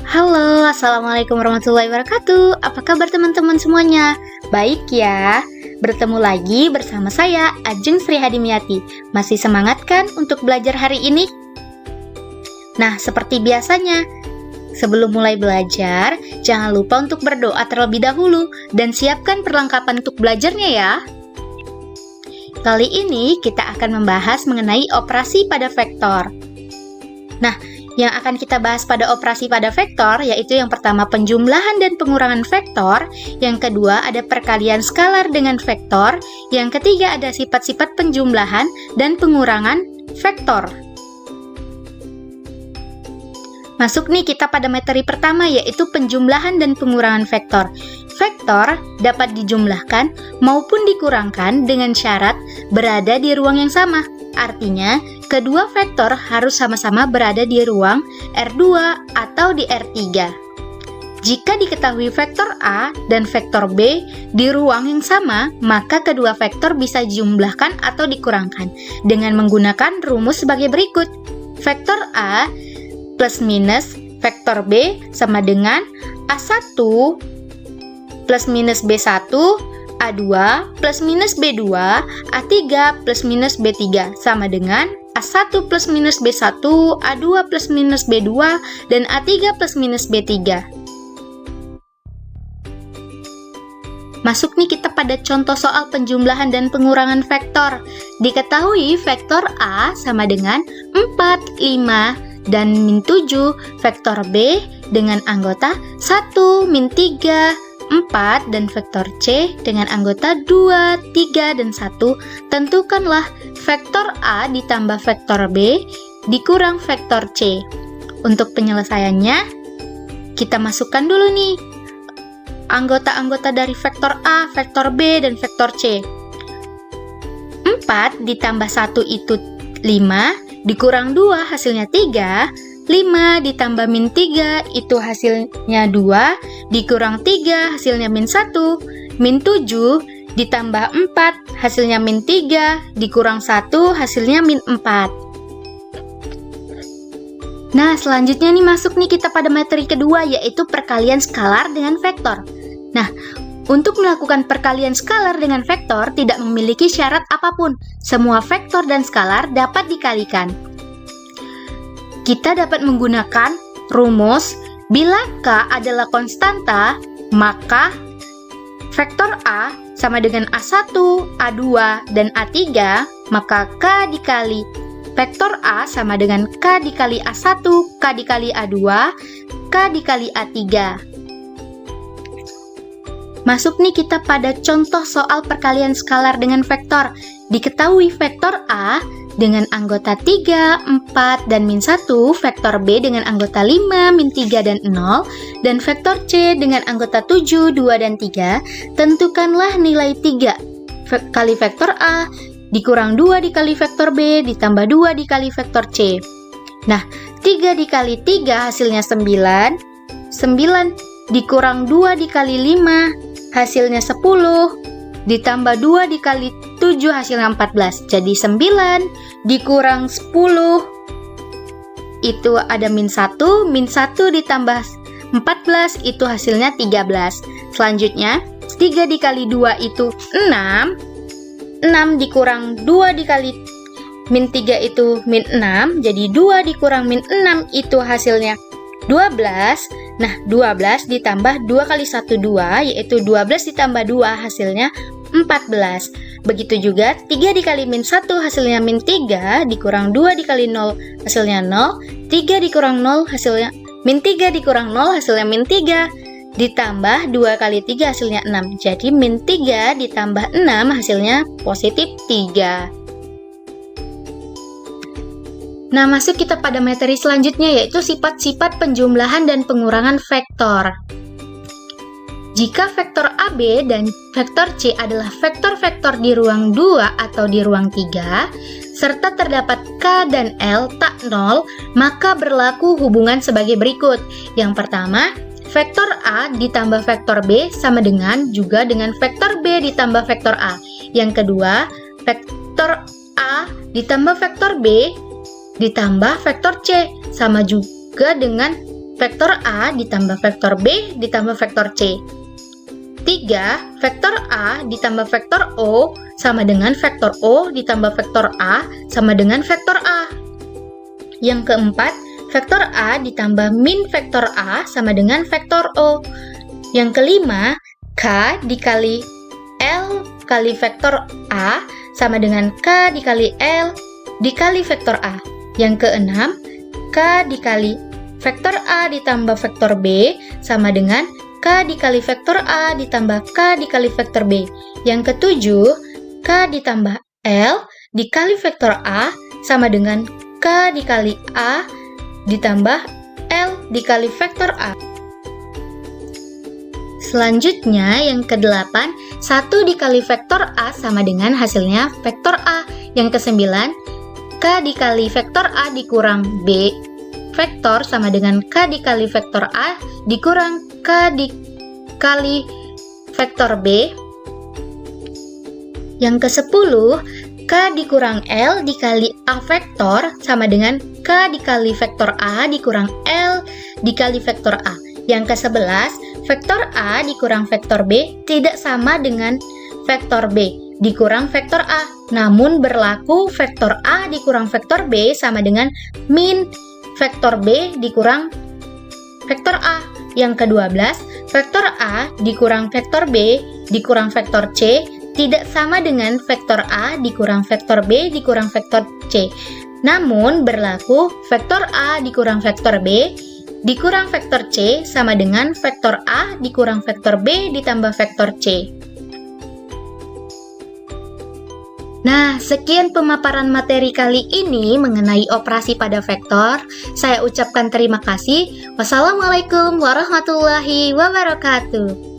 Halo, Assalamualaikum warahmatullahi wabarakatuh. Apa kabar teman-teman semuanya? Baik ya? Bertemu lagi bersama saya, Ajeng Sri Hadimyati. Masih semangat kan untuk belajar hari ini? Nah, seperti biasanya, sebelum mulai belajar, jangan lupa untuk berdoa terlebih dahulu dan siapkan perlengkapan untuk belajarnya ya. Kali ini kita akan membahas mengenai operasi pada vektor. Nah, yang akan kita bahas pada operasi pada vektor yaitu yang pertama penjumlahan dan pengurangan vektor, yang kedua ada perkalian skalar dengan vektor, yang ketiga ada sifat-sifat penjumlahan dan pengurangan vektor. Masuk nih kita pada materi pertama yaitu penjumlahan dan pengurangan vektor. Vektor dapat dijumlahkan maupun dikurangkan dengan syarat berada di ruang yang sama. Artinya, kedua vektor harus sama-sama berada di ruang R2 atau di R3. Jika diketahui vektor A dan vektor B di ruang yang sama, maka kedua vektor bisa dijumlahkan atau dikurangkan dengan menggunakan rumus sebagai berikut. Vektor A plus minus vektor B sama dengan A1 plus minus B1, A2 plus minus B2, A3 plus minus B3 sama dengan A1 plus minus B1, A2 plus minus B2, dan A3 plus minus B3. Masuk nih kita pada contoh soal penjumlahan dan pengurangan vektor. Diketahui vektor A sama dengan 4, 5, dan min 7, vektor B dengan anggota 1, min 3, 4, dan vektor C dengan anggota 2, 3, dan 1. Tentukanlah vektor A ditambah vektor B dikurang vektor C. Untuk penyelesaiannya, kita masukkan dulu nih anggota-anggota dari vektor A, vektor B, dan vektor C. 4 ditambah 1 itu 5, dikurang 2 hasilnya 3, 5 ditambah min 3 itu hasilnya 2, dikurang 3 hasilnya min 1, min 7 ditambah 4 hasilnya min 3, dikurang 1 hasilnya min 4. Nah, selanjutnya nih masuk nih kita pada materi kedua yaitu perkalian skalar dengan vektor. Nah, untuk melakukan perkalian skalar dengan vektor tidak memiliki syarat apapun. Semua vektor dan skalar dapat dikalikan. Kita dapat menggunakan rumus bila K adalah konstanta, maka vektor A sama dengan A1, A2, dan A3, maka K dikali vektor A sama dengan K dikali A1, K dikali A2, K dikali A3. Masuk nih kita pada contoh soal perkalian skalar dengan vektor. Diketahui vektor A dengan anggota 3, 4, dan min 1, vektor B dengan anggota 5, min 3, dan 0, dan vektor C dengan anggota 7, 2, dan 3, tentukanlah nilai 3 kali vektor A, dikurang 2 dikali vektor B, ditambah 2 dikali vektor C. Nah, 3 dikali 3 hasilnya 9, 9 dikurang 2 dikali 5, hasilnya 10, ditambah 2 dikali 7 hasilnya 14. Jadi 9 dikurang 10 itu ada min 1, min 1 ditambah 14 itu hasilnya 13. Selanjutnya 3 dikali 2 itu 6, 6 dikurang 2 dikali min 3 itu min 6, jadi 2 dikurang min 6 itu hasilnya 12. Nah, 12 ditambah 2 kali 1, 2, yaitu 12 ditambah 2 hasilnya 14. Begitu juga 3 dikali min 1 hasilnya min 3, dikurang 2 dikali 0 hasilnya 0, 3 dikurang 0 hasilnya min 3 dikurang 0 hasilnya min 3, ditambah 2 kali 3 hasilnya 6. Jadi min 3 ditambah 6 hasilnya positif 3. Nah, masuk kita pada materi selanjutnya yaitu sifat-sifat penjumlahan dan pengurangan vektor. Jika vektor AB dan vektor C adalah vektor-vektor di ruang 2 atau di ruang 3, serta terdapat K dan L tak nol, maka berlaku hubungan sebagai berikut. Yang pertama, vektor A ditambah vektor B sama dengan juga dengan vektor B ditambah vektor A. Yang kedua, vektor A ditambah vektor B ditambah vektor C sama juga dengan vektor A ditambah vektor B ditambah vektor C. 3. Vektor A ditambah vektor O sama dengan vektor O ditambah vektor A sama dengan vektor A. Yang keempat, vektor A ditambah min vektor A sama dengan vektor O. Yang kelima, K dikali L kali vektor A sama dengan K dikali L dikali vektor A. Yang keenam, K dikali vektor A ditambah vektor B sama dengan K dikali vektor A ditambah K dikali vektor B. Yang ketujuh, K ditambah L dikali vektor A sama dengan K dikali A ditambah L dikali vektor A. Selanjutnya yang kedelapan, 1 dikali vektor A sama dengan hasilnya vektor A. Yang kesembilan, K dikali vektor A dikurang B vektor sama dengan K dikali vektor A dikurang K dikali vektor B. Yang ke-10, K dikurang L dikali A vektor sama dengan K dikali vektor A dikurang L dikali vektor A. Yang ke-11, vektor A dikurang vektor B tidak sama dengan vektor B dikurang vektor A, namun berlaku vektor A dikurang vektor B sama dengan min vektor B dikurang vektor A. Yang ke-12, vektor A dikurang vektor B dikurang vektor C tidak sama dengan vektor A dikurang vektor B dikurang vektor C. Namun berlaku vektor A dikurang vektor B dikurang vektor C sama dengan vektor A dikurang vektor B ditambah vektor C. Nah, sekian pemaparan materi kali ini mengenai operasi pada vektor. Saya ucapkan terima kasih. Wassalamualaikum warahmatullahi wabarakatuh.